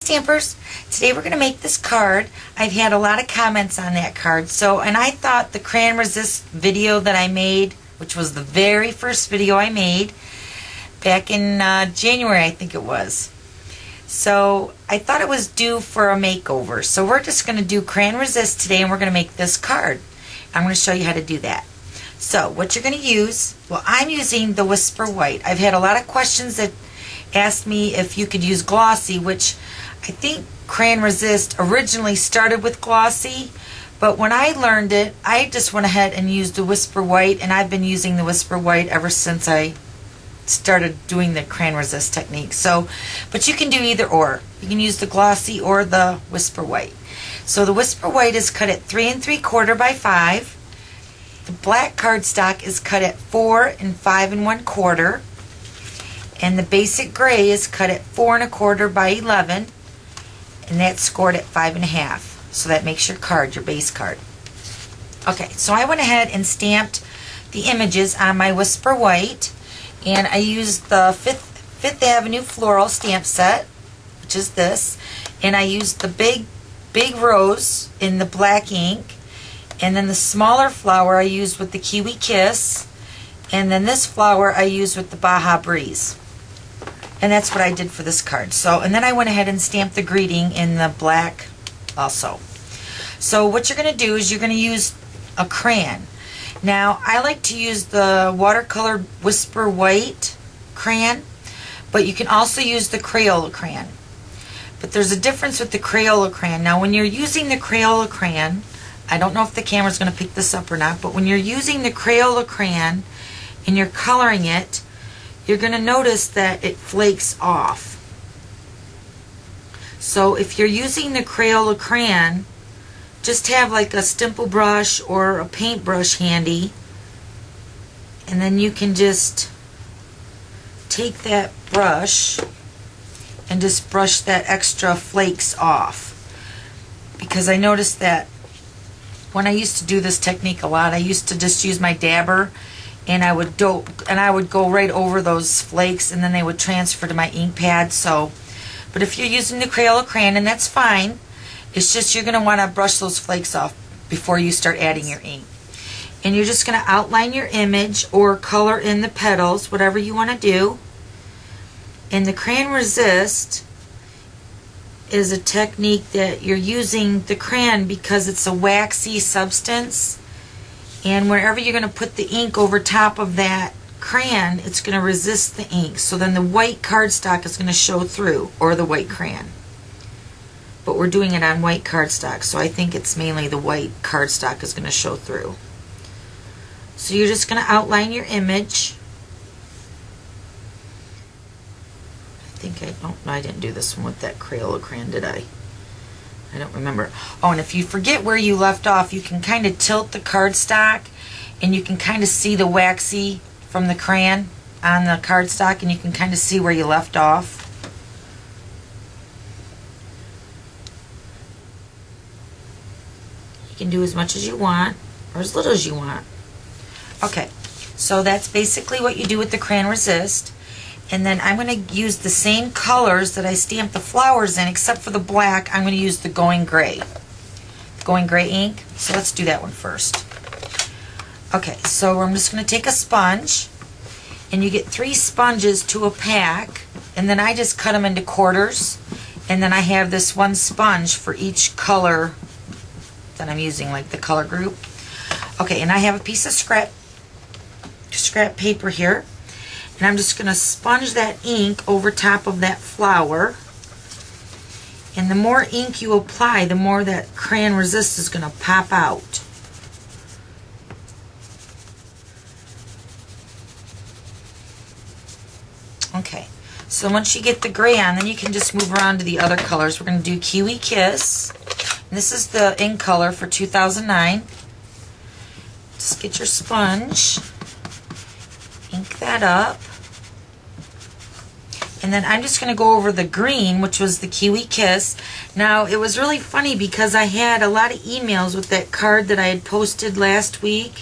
Stampers, today we're going to make this card. I've had a lot of comments on that card, and I thought the Crayon Resist video that I made, which was the very first video I made back in January, I think it was. So I thought it was due for a makeover. So we're just going to do Crayon Resist today, and we're going to make this card. I'm going to show you how to do that. So what you're going to use, well, I'm using the Whisper White. I've had a lot of questions that asked me if you could use glossy, which I think Crayon Resist originally started with glossy, but when I learned it, I just went ahead and used the Whisper White, and I've been using the Whisper White ever since I started doing the Crayon Resist technique. So, but you can do either or. You can use the glossy or the Whisper White. So the Whisper White is cut at 3 3/4 by 5. The black cardstock is cut at 4 5 1/4. And the basic gray is cut at 4 1/4 by 11. And that's scored at 5 1/2. So that makes your card, your base card. Okay, so I went ahead and stamped the images on my Whisper White. And I used the Fifth Avenue Floral stamp set, which is this. And I used the big rose in the black ink. And then the smaller flower I used with the Kiwi Kiss. And then this flower I used with the Baja Breeze. And that's what I did for this card. So, and then I went ahead and stamped the greeting in the black also. So what you're going to do is you're going to use a crayon. Now, I like to use the watercolor Whisper White crayon, but you can also use the Crayola crayon. But there's a difference with the Crayola crayon. Now, when you're using the Crayola crayon, I don't know if the camera's going to pick this up or not, but when you're using the Crayola crayon and you're coloring it, you're going to notice that it flakes off. So if you're using the Crayola crayon, just have like a stipple brush or a paintbrush handy, and then you can just take that brush and just brush that extra flakes off. Because I noticed that when I used to do this technique a lot, I used to just use my dabber and I would go right over those flakes, and then they would transfer to my ink pad. So, but if you're using the Crayola crayon, and that's fine, it's just you're going to want to brush those flakes off before you start adding your ink. And you're just going to outline your image or color in the petals, whatever you want to do. And the Crayon Resist is a technique that you're using the crayon because it's a waxy substance. And whenever you're going to put the ink over top of that crayon, it's going to resist the ink. So then the white cardstock is going to show through, or the white crayon. But we're doing it on white cardstock, so I think it's mainly the white cardstock is going to show through. So you're just going to outline your image. I didn't do this one with that Crayola crayon, did I? I don't remember. Oh, and if you forget where you left off, you can kind of tilt the cardstock, and you can kind of see the waxy from the crayon on the cardstock, and you can kind of see where you left off. You can do as much as you want, or as little as you want. Okay, so that's basically what you do with the Crayon Resist. And then I'm going to use the same colors that I stamped the flowers in, except for the black. I'm going to use the Going Gray. Going Gray ink. So let's do that one first. Okay, so I'm just going to take a sponge, and you get 3 sponges to a pack, and then I just cut them into quarters, and then I have this one sponge for each color that I'm using, like the color group. Okay, and I have a piece of scrap paper here. And I'm just going to sponge that ink over top of that flower. And the more ink you apply, the more that Crayon Resist is going to pop out. Okay, so once you get the gray on, then you can just move around to the other colors. We're going to do Kiwi Kiss. And this is the ink color for 2009. Just get your sponge. Ink that up. And then I'm just going to go over the green, which was the Kiwi Kiss. Now, it was really funny because I had a lot of emails with that card that I had posted last week.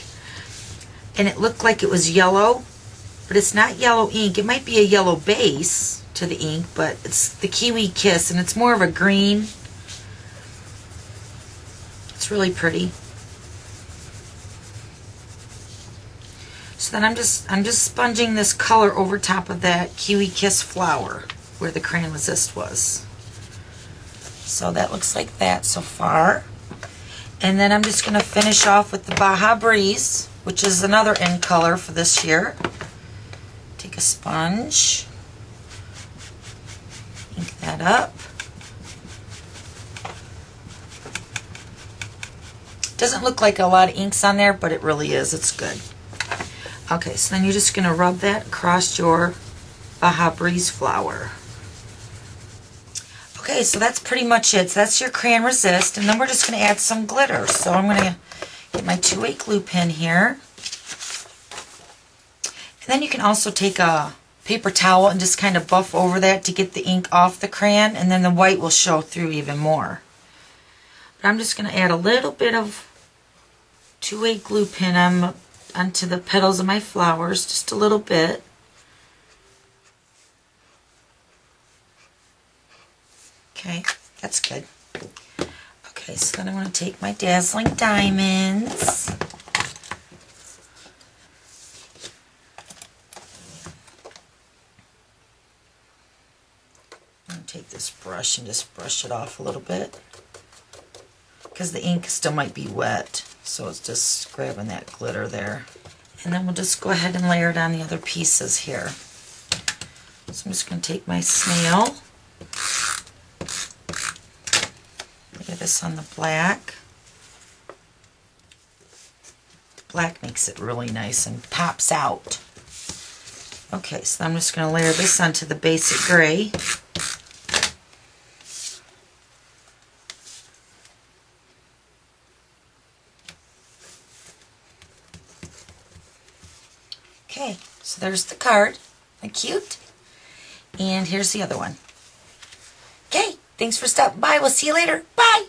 And it looked like it was yellow. But it's not yellow ink. It might be a yellow base. to the ink, but it's the Kiwi Kiss, and it's more of a green. It's really pretty. So then I'm just sponging this color over top of that Kiwi Kiss flower where the Crayon Resist was. So that looks like that so far. And then I'm just going to finish off with the Baja Breeze, which is another in color for this year. Take a sponge, ink that up. Doesn't look like a lot of inks on there, but it really is. It's good. Okay, so then you're just going to rub that across your Baja Breeze flower. Okay, so that's pretty much it. So that's your Crayon Resist, and then we're just going to add some glitter. So I'm going to get my 2-way glue pen here. And then you can also take a paper towel and just kind of buff over that to get the ink off the crayon, and then the white will show through even more. But I'm just going to add a little bit of 2-way glue pen onto the petals of my flowers, just a little bit. Okay, that's good. Okay, so then I'm going to take my Dazzling Diamonds. I'm going to take this brush and just brush it off a little bit, because the ink still might be wet, so it's just grabbing that glitter there. And then we'll just go ahead and layer it on the other pieces here. So I'm just going to take my snail, lay this on the black. The black makes it really nice and pops out. Okay, so I'm just going to layer this onto the basic gray. Okay, so there's the card. Isn't that cute? And here's the other one. Okay, thanks for stopping by. We'll see you later. Bye!